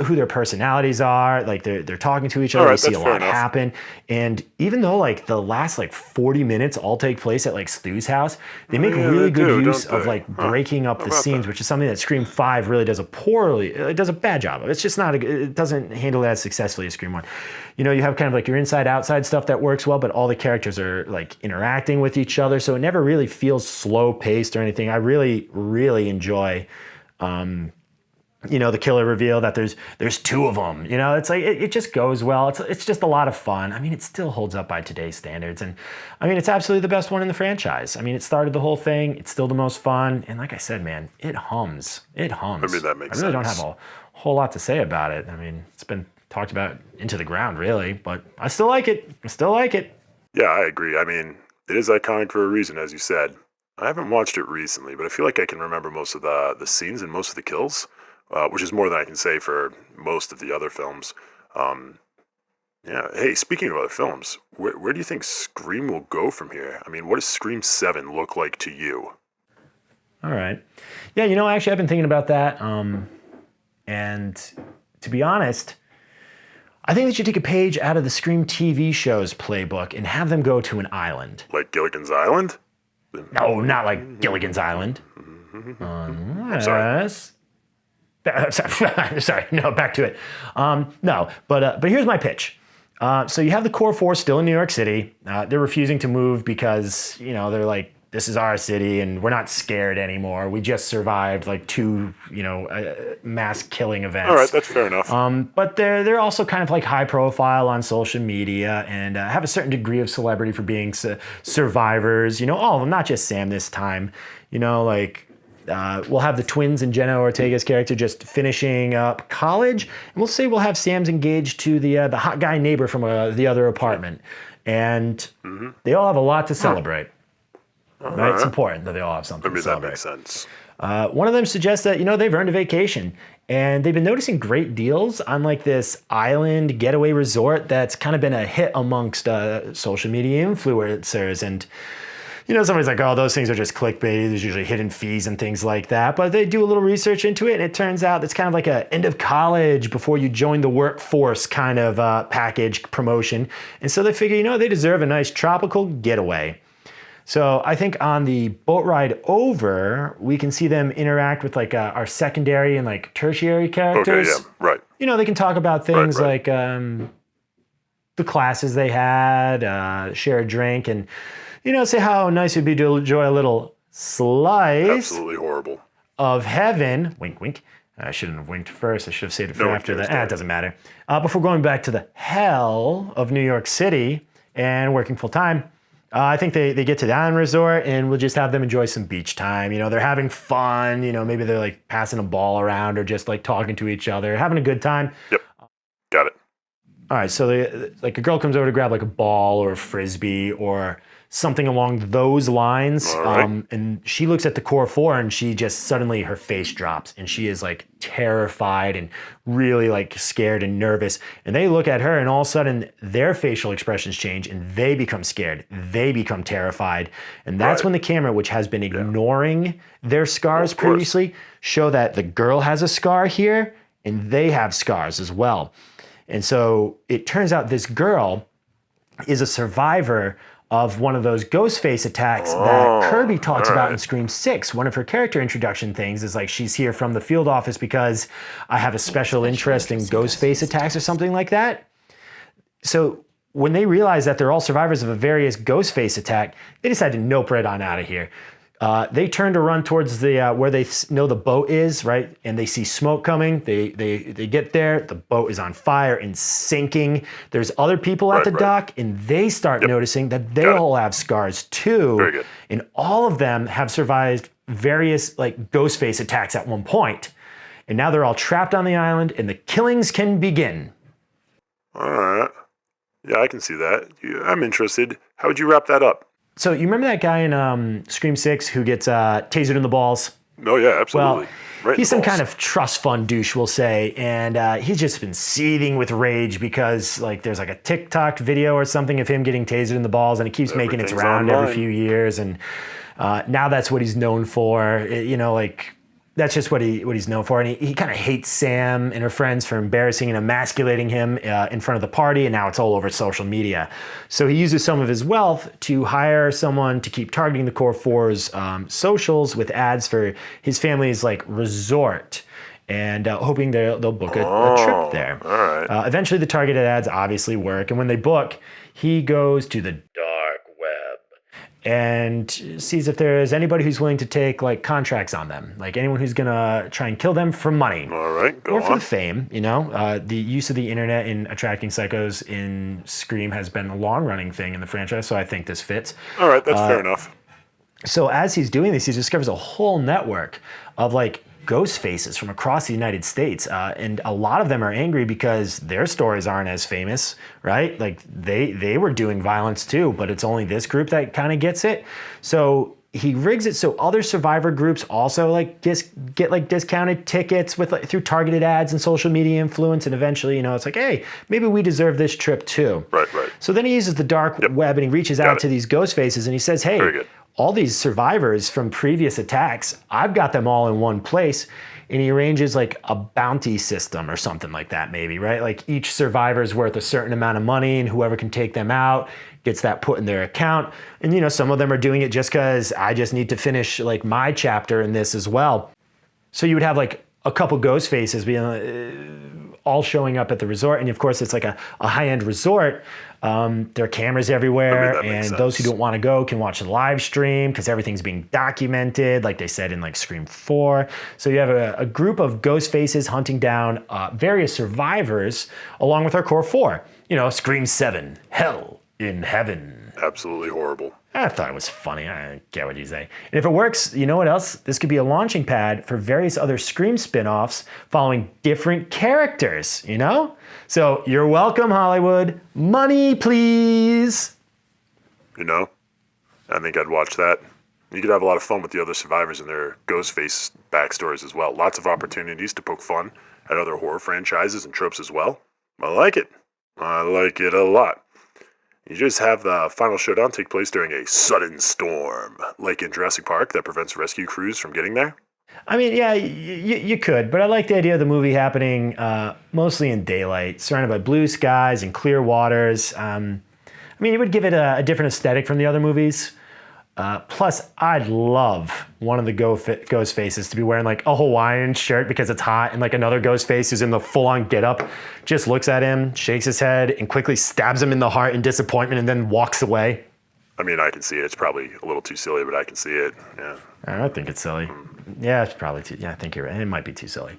Speaker 3: who their personalities are, like they're talking to each other, you see a lot happen. And even though like the last like 40 minutes all take place at like Stu's house, they make really good use of like breaking up the scenes, which is something that Scream 5 really does a bad job of. It's just not, it doesn't handle it as successfully as Scream 1. You know, you have kind of like your inside outside stuff that works well, but all the characters are like interacting with each other. So it never really feels slow paced or anything. I really, really enjoy, the killer reveal that there's 2 of them. You know, it's like it just goes well. It's just a lot of fun. I mean, it still holds up by today's standards, and I mean, it's absolutely the best one in the franchise. I mean, it started the whole thing. It's still the most fun, and like I said, man, it hums. It hums.
Speaker 4: I mean, that makes sense.
Speaker 3: I really don't have a whole lot to say about it. I mean, it's been talked about into the ground, really, but I still like it.
Speaker 4: Yeah, I agree. I mean, it is iconic for a reason, as you said. I haven't watched it recently, but I feel like I can remember most of the scenes and most of the kills. Which is more than I can say for most of the other films. Yeah. Hey, speaking of other films, where do you think Scream will go from here? I mean, what does Scream 7 look like to you?
Speaker 3: All right. Yeah, actually, I've been thinking about that. And to be honest, I think they should take a page out of the Scream TV show's playbook and have them go to an island.
Speaker 4: Like Gilligan's Island?
Speaker 3: No, not like Gilligan's Island. Unless... Sorry, no, back to it. No, but here's my pitch. So you have the core 4 still in New York City. They're refusing to move because, they're like, this is our city and we're not scared anymore. We just survived like 2, mass killing events.
Speaker 4: All right, that's fair enough.
Speaker 3: But they're also kind of like high profile on social media and have a certain degree of celebrity for being survivors. All of them, not just Sam this time. We'll have the twins and Jenna Ortega's character just finishing up college. And we'll say we'll have Sam's engaged to the hot guy neighbor from the other apartment. And they all have a lot to celebrate. Right? It's important that they all have something to celebrate.
Speaker 4: That makes sense.
Speaker 3: One of them suggests that, they've earned a vacation. And they've been noticing great deals on like this island getaway resort that's kind of been a hit amongst social media influencers. And somebody's like, oh, those things are just clickbait. There's usually hidden fees and things like that. But they do a little research into it, and it turns out it's kind of like a end of college before you join the workforce kind of package promotion. And so they figure, they deserve a nice tropical getaway. So I think on the boat ride over, we can see them interact with like our secondary and like tertiary characters.
Speaker 4: Okay, yeah, right.
Speaker 3: They can talk about things like the classes they had, share a drink, and say how nice it would be to enjoy a little slice
Speaker 4: Absolutely horrible.
Speaker 3: of heaven. Wink, wink. I shouldn't have winked first. I should have saved it for
Speaker 4: No one
Speaker 3: after
Speaker 4: cares,
Speaker 3: that. It
Speaker 4: Dad.
Speaker 3: doesn't matter. Before going back to the hell of New York City and working full time, I think they get to the island resort and we'll just have them enjoy some beach time. You know, they're having fun. You know, maybe they're like passing a ball around or just like talking to each other, having a good time.
Speaker 4: Yep. Got it.
Speaker 3: All right, so like a girl comes over to grab like a ball or a frisbee or something along those lines,
Speaker 4: All right.
Speaker 3: and she looks at the core four and she just suddenly her face drops and she is like terrified and really like scared and nervous. And they look at her and all of a sudden their facial expressions change and they become scared, they become terrified, and that's
Speaker 4: Right.
Speaker 3: when the camera, which has been ignoring their scars
Speaker 4: Of course.
Speaker 3: previously, show that the girl has a scar here and they have scars as well. And so it turns out this girl is a survivor of one of those ghost face attacks that Kirby talks
Speaker 4: all
Speaker 3: about
Speaker 4: right.
Speaker 3: in Scream 6. One of her character introduction things is like she's here from the field office because I have a special interest in ghost face attacks or something like that. So when they realize that they're all survivors of a various ghost face attack, they decide to nope right on out of here. They turn to run towards the where they know the boat is, right? And they see smoke coming. They get there. The boat is on fire and sinking. There's other people at
Speaker 4: Right,
Speaker 3: the
Speaker 4: right.
Speaker 3: dock, and they start noticing that they
Speaker 4: Got it.
Speaker 3: all have scars too.
Speaker 4: Very good.
Speaker 3: And all of them have survived various like ghost face attacks at one point. And now they're all trapped on the island, and the killings can begin.
Speaker 4: All right. Yeah, I can see that. I'm interested. How would you wrap that up?
Speaker 3: So you remember that guy in Scream 6 who gets tasered in the balls?
Speaker 4: Oh, yeah, absolutely.
Speaker 3: Well,
Speaker 4: Right in
Speaker 3: he's
Speaker 4: the
Speaker 3: some
Speaker 4: balls.
Speaker 3: kind of trust fund douche, we'll say, and he's just been seething with rage because like there's like a TikTok video or something of him getting tasered in the balls, and it keeps making its
Speaker 4: Everything's
Speaker 3: round every
Speaker 4: online.
Speaker 3: few years, and now that's what he's known for. You know, like that's just what he's known for, and he kind of hates Sam and her friends for embarrassing and emasculating him in front of the party, and now it's all over social media. So he uses some of his wealth to hire someone to keep targeting the Core 4's socials with ads for his family's like resort, and hoping they'll book a trip there.
Speaker 4: all right.
Speaker 3: Eventually, the targeted ads obviously work, and when they book, he goes to the dark web and sees if there's anybody who's willing to take like contracts on them, like anyone who's gonna try and kill them for money.
Speaker 4: All right, go
Speaker 3: Or for
Speaker 4: on.
Speaker 3: the fame, you know. The use of the internet in attracting psychos in Scream has been a long-running thing in the franchise, so I think this fits.
Speaker 4: All right, that's fair enough.
Speaker 3: So as he's doing this, he discovers a whole network of like ghost faces from across the United States, and a lot of them are angry because their stories aren't as famous, right? Like they were doing violence too, but it's only this group that kind of gets it. So he rigs it so other survivor groups also like get like discounted tickets with like, through targeted ads and social media influence, and eventually, you know, it's like, hey, maybe we deserve this trip too.
Speaker 4: Right, right.
Speaker 3: So then he uses the dark web and he reaches out
Speaker 4: it.
Speaker 3: to these ghost faces and he says, hey,
Speaker 4: Very good.
Speaker 3: all these survivors from previous attacks, I've got them all in one place. And he arranges like a bounty system or something like that, maybe, right? Like each survivor is worth a certain amount of money, and whoever can take them out gets that put in their account. And, you know, some of them are doing it just because I just need to finish like my chapter in this as well. So you would have like a couple ghost faces being all showing up at the resort. And of course, it's like a high-end resort. There are cameras everywhere,
Speaker 4: that makes
Speaker 3: and those who
Speaker 4: sense.
Speaker 3: don't want to go can watch the live stream because everything's being documented, like they said in like Scream 4. So you have a group of ghost faces hunting down various survivors along with our core 4. You know, Scream 7, Hell in Heaven.
Speaker 4: Absolutely horrible.
Speaker 3: I thought it was funny. I get what you say. And if it works, you know what else? This could be a launching pad for various other Scream spin-offs following different characters, you know? So you're welcome, Hollywood. Money, please.
Speaker 4: You know, I think I'd watch that. You could have a lot of fun with the other survivors and their ghost face backstories as well. Lots of opportunities to poke fun at other horror franchises and tropes as well. I like it. I like it a lot. You just have the final showdown take place during a sudden storm, like in Jurassic Park, that prevents rescue crews from getting there.
Speaker 3: I mean, yeah, you could, but I like the idea of the movie happening mostly in daylight, surrounded by blue skies and clear waters. I mean, it would give it a different aesthetic from the other movies. Plus, I'd love one of the ghost faces to be wearing like a Hawaiian shirt because it's hot, and like another ghost face who's in the full-on getup just looks at him, shakes his head, and quickly stabs him in the heart in disappointment and then walks away.
Speaker 4: I mean, I can see it. It's probably a little too silly, but I can see it. Yeah.
Speaker 3: I think it's silly. Yeah, it's probably too. Yeah, I think you're right. It might be too silly.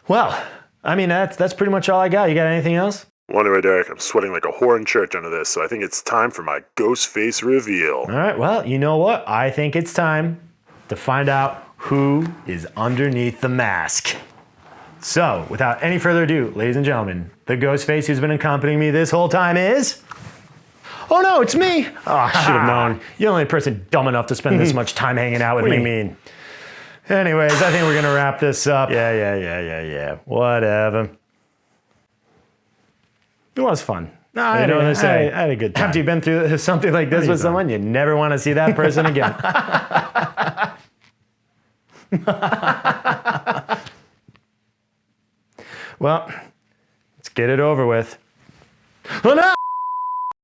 Speaker 3: Well, I mean, that's pretty much all I got. You got anything else?
Speaker 4: Well, anyway, Derek, I'm sweating like a whore in church under this, so I think it's time for my ghost face reveal.
Speaker 3: All right, well, you know what? I think it's time to find out who is underneath the mask. So, without any further ado, ladies and gentlemen, the ghost face who's been accompanying me this whole time is... Oh no, it's me! Oh, I should have known. You're the only person dumb enough to spend this much time hanging out with me.
Speaker 5: What do you mean?
Speaker 3: Anyways, I think we're gonna wrap this up. Yeah. Whatever. It was fun. No, I had a good time. After you've been through something like this with someone, you never want to see that person again. Well, let's get it over with. Oh no!